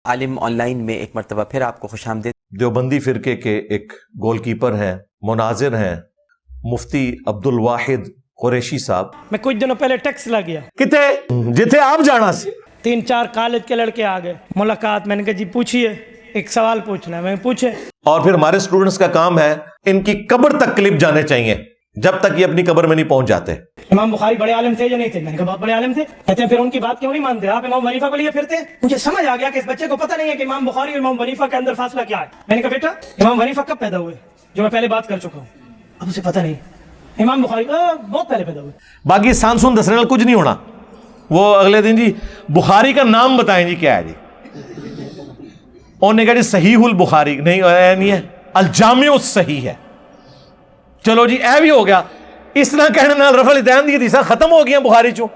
Alam on line میں ایک مرتبہ پھر آپ کو خوش آمدید۔ دیوبندی فرقے کے ایک گول کیپر ہیں، مناظر ہیں، مفتی عبد الواحد قریشی صاحب۔ میں کچھ دنوں پہلے ٹیکس لگ گیا، کتے جتھے آپ جانا سی 3-4 کالج کے لڑکے آ گئے ملاقات، میں نے کہا جی پوچھیے، ایک سوال پوچھنا ہے، میں پوچھے۔ اور پھر ہمارے اسٹوڈنٹس کا کام ہے ان کی قبر تک کلپ جانے چاہیے جب تک یہ اپنی قبر میں نہیں پہنچ جاتے۔ امام بخاری بڑے عالم تھے یا نہیں تھے؟ میں نے کہا بہت بڑے عالم تھے۔ کہتے ہیں پھر ان کی بات کیوں نہیں مانتے آپ؟ امام حنیفہ کو لیے پھرتے ہیں۔ مجھے سمجھ آ گیا کہ اس بچے کو پتہ نہیں ہے کہ امام بخاری اور امام حنیفہ کے اندر فاصلہ کیا ہے۔ میں نے کہا بیٹا امام حنیفہ کب پیدا ہوئے؟ جو میں پہلے بات کر چکا ہوں، اب اسے پتہ نہیں۔ امام بخاری بہت پہلے پیدا ہوئے۔ باقی سانسون دسنے کچھ نہیں ہونا، وہ اگلے دن جی بخاری کا نام بتائیں جی کیا ہے جی، انہوں نے کہا جی صحیح البخاری نہیں ہے، الجامع الصحیح ہے۔ چلو جی اے بھی ہو گیا، اس طرح کہنے نال رفع الیدین دی حدیثاں ختم ہو گیا بخاری چوں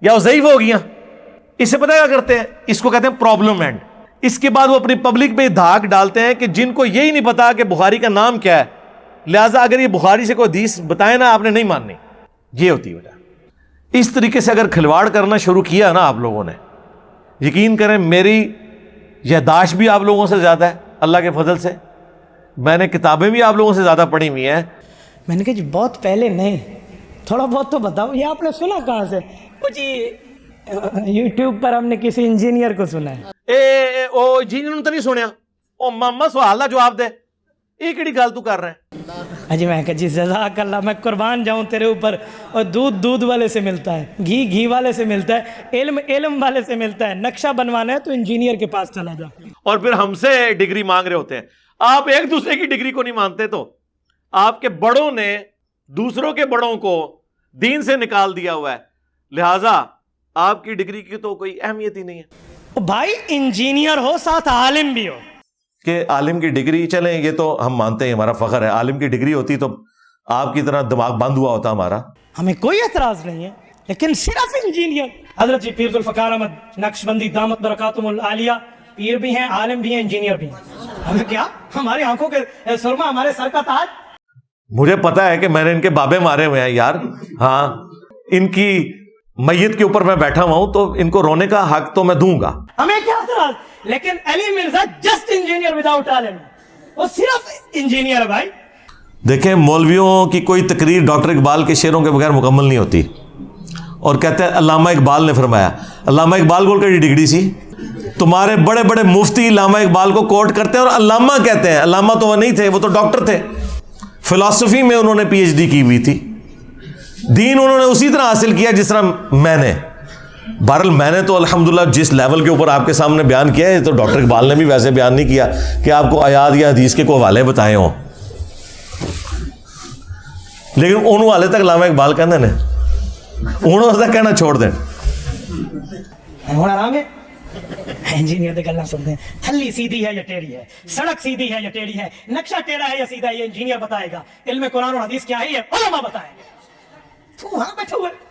یا وہ ضعیف ہو گیا۔ اس سے پتہ کیا کرتے ہیں؟ اس کو کہتے ہیں پرابلم اینڈ۔ اس کے بعد وہ اپنی پبلک پہ دھاک ڈالتے ہیں کہ جن کو یہی نہیں پتا کہ بخاری کا نام کیا ہے، لہٰذا اگر یہ بخاری سے کوئی حدیث بتائے نا آپ نے نہیں ماننی، یہ ہوتی وجہ۔ اس طریقے سے اگر کھلواڑ کرنا شروع کیا نا آپ لوگوں نے، یقین کریں میری یادداشت بھی آپ لوگوں سے زیادہ ہے اللہ کے فضل سے، میں نے کتابیں بھی آپ لوگوں سے زیادہ پڑھی ہوئی ہیں۔ میں نے کہا جی بہت پہلے نہیں، تھوڑا بہت تو بتاؤ، یہ آپ نے سنا کہاں سے؟ وہ جی یوٹیوب پر ہم نے کسی انجینئر کو سنا ہے۔ او انجینئر نے تو نہیں سنیا، او ماما سوال دا جواب دے، یہ کیڑی گل تو کر رہے ہیں؟ اجی میں کہا جی جزاک اللہ، میں قربان جاؤں تیرے اوپر۔ اور دودھ والے سے ملتا ہے، گھی والے سے ملتا ہے، علم والے سے ملتا ہے۔ نقشہ بنوانا ہے تو انجینئر کے پاس چلا جا۔ اور پھر ہم سے ڈگری مانگ رہے ہوتے ہیں۔ آپ ایک دوسرے کی ڈگری کو نہیں مانتے تو آپ کے بڑوں نے دوسروں کے بڑوں کو دین سے نکال دیا ہوا ہے، لہٰذا آپ کی ڈگری کی تو کوئی اہمیت ہی نہیں ہے۔ بھائی انجینئر ہو ساتھ عالم بھی ہو، کہ عالم کی ڈگری، چلیں یہ تو ہم مانتے ہیں، ہمارا فخر ہے، عالم کی ڈگری ہوتی تو آپ کی طرح دماغ بند ہوا ہوتا ہمارا، ہمیں کوئی اعتراض نہیں ہے، لیکن صرف انجینئر۔ حضرت جی پیر ذوالفقار احمد نقشبندی دامت برکاتہم العالیہ پیر بھی ہیں، عالم بھی ہیں، انجینئر بھی ہیں۔ ہمیں کیا، ہماری آنکھوں کے سرما، ہمارے سر کا تاج۔ مجھے پتا ہے کہ میں نے ان کے بابے مارے ہوئے ہیں یار، ہاں ان کی میت کے اوپر میں بیٹھا ہوا ہوں تو ان کو رونے کا حق تو میں دوں گا، ہمیں کیا اعتراض، لیکن علی مرزا جسٹ انجینئر وداؤٹ عالم، وہ صرف انجینئر ہے بھائی۔ دیکھیں مولویوں کی کوئی تقریر ڈاکٹر اقبال کے شعروں کے بغیر مکمل نہیں ہوتی، اور کہتے ہیں علامہ اقبال نے فرمایا، علامہ اقبال کو کیڑی ڈگری سی؟ تمہارے بڑے بڑے مفتی علامہ اقبال کو کوٹ کرتے ہیں اور علامہ کہتے ہیں، علامہ تو وہ نہیں تھے، وہ تو ڈاکٹر تھے، فلسفی میں انہوں نے پی ایچ ڈی کی ہوئی تھی، دین انہوں نے اسی طرح حاصل کیا جس طرح میں نے۔ بہرحال میں نے تو الحمدللہ جس لیول کے اوپر آپ کے سامنے بیان کیا ہے، تو ڈاکٹر اقبال نے بھی ویسے بیان نہیں کیا کہ آپ کو آیات یا حدیث کے کوئی حوالے بتائے ہوں، لیکن ان والے تک علامہ اقبال کہنے نے، انہوں تک کہنا چھوڑ دیں۔ ہوں آرام ہے، انجینئر دے گلاں سنتے ہیں، تھلی سیدھی ہے یا ٹیڑھی ہے، سڑک سیدھی ہے یا ٹیڑھی ہے، نقشہ ٹیڑھا ہے یا سیدھا ہے، یہ انجینئر بتائے گا۔ علم قرآن اور حدیث کیا ہے یہ علماء بتائیں گے۔ تو وہاں بیٹھا ہوا ہے،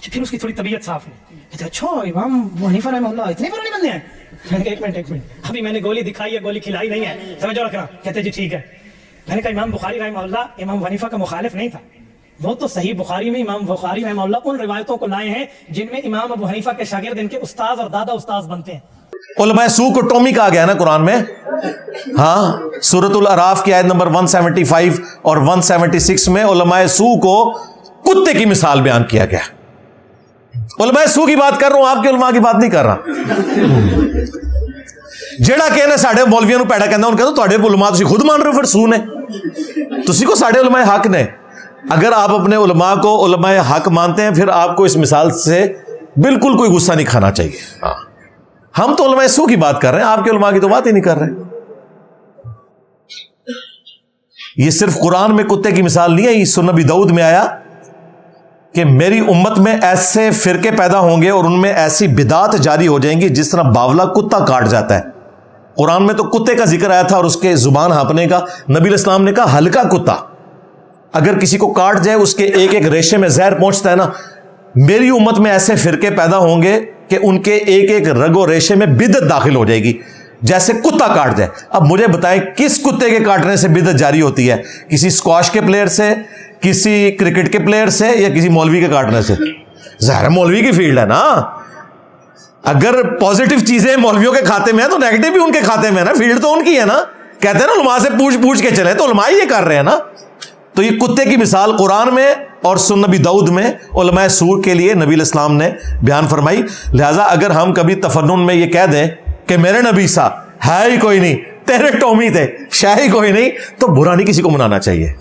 پھر اس کی تھوڑی طبیعت صاف نہیں، کہتے اچھا امام حنیفہ رحمہ اللہ اتنے پرانے بندے ہیں؟ میں نے کہا ایک منٹ، ابھی میں نے گولی دکھائی ہے، گولی کھلائی نہیں ہے، سمجھو رکھنا۔ کہتے جی ٹھیک ہے۔ میں نے کہا امام بخاری رحمہ اللہ امام حنیفہ کا مخالف نہیں تھا، وہ تو صحیح بخاری میں امام بخاری رحمہ اللہ ان روایتوں کو لائے ہیں جن میں امام ابو حنیفہ کے شاگرد ان کے استاذ اور دادا استاذ بنتے ہیں۔ علماء سو کو ٹومی کہا گیا نا قرآن میں، ہاں سورۃ الاعراف کی آیت نمبر 175 اور 176 میں علماء سو کو کتے کی مثال بیان کیا گیا۔ علماء سو کی بات کر رہا ہوں، آپ کے علماء کی بات نہیں کر رہا۔ جیڑا کہنا ساڈے مولویاں نو پیڑا کہندا، ان کہتا تواڈے علماء تسی خود مان رہے ہو پھر سو نے، تسی کو ساڈے علماء حق نے۔ اگر آپ اپنے علماء کو علماء حق مانتے ہیں، پھر آپ کو اس مثال سے بالکل کوئی غصہ نہیں کھانا چاہیے۔ ہم تو علماء سو کی بات کر رہے ہیں، آپ کے علماء کی تو بات ہی نہیں کر رہے۔ یہ صرف قرآن میں کتے کی مثال نہیں ہے، یہ سنن نبی داؤد میں آیا کہ میری امت میں ایسے فرقے پیدا ہوں گے اور ان میں ایسی بدعات جاری ہو جائیں گی جس طرح باولا کتا کاٹ جاتا ہے۔ قرآن میں تو کتے کا ذکر آیا تھا اور اس کے زبان ہانپنے کا، نبی علیہ السلام نے کہا ہلکا کتا اگر کسی کو کاٹ جائے اس کے ایک ایک ریشے میں زہر پہنچتا ہے نا، میری امت میں ایسے فرقے پیدا ہوں گے کہ ان کے ایک ایک رگ و ریشے میں بدعت داخل ہو جائے گی، جیسے کتا کاٹ جائے۔ اب مجھے بتائیں کس کتے کے کاٹنے سے بدعت جاری ہوتی ہے؟ کسی اسکواش کے پلیئر سے، کسی کرکٹ کے پلیئر سے، یا کسی مولوی کے کاٹنے سے؟ ظاہر مولوی کی فیلڈ ہے نا۔ اگر پازیٹیو چیزیں مولویوں کے کھاتے میں ہیں تو نیگیٹو بھی ان کے کھاتے میں ہے نا, فیلڈ تو ان کی ہے نا. کہتے ہیں نا علماء سے پوچھ کے چلے, تو علماء یہ کر رہے ہیں نا. تو یہ کتے کی مثال قرآن میں اور سنن نبی داؤد میں علماء سوء کے لیے نبی علیہ السلام نے بیان فرمائی. لہٰذا اگر ہم کبھی تفنن میں یہ کہہ دیں کہ میرے نبی سا ہے ہی کوئی نہیں, تیرے ٹومی تھے, شاہ ہی کوئی نہیں, تو برا نہیں کسی کو منانا چاہیے.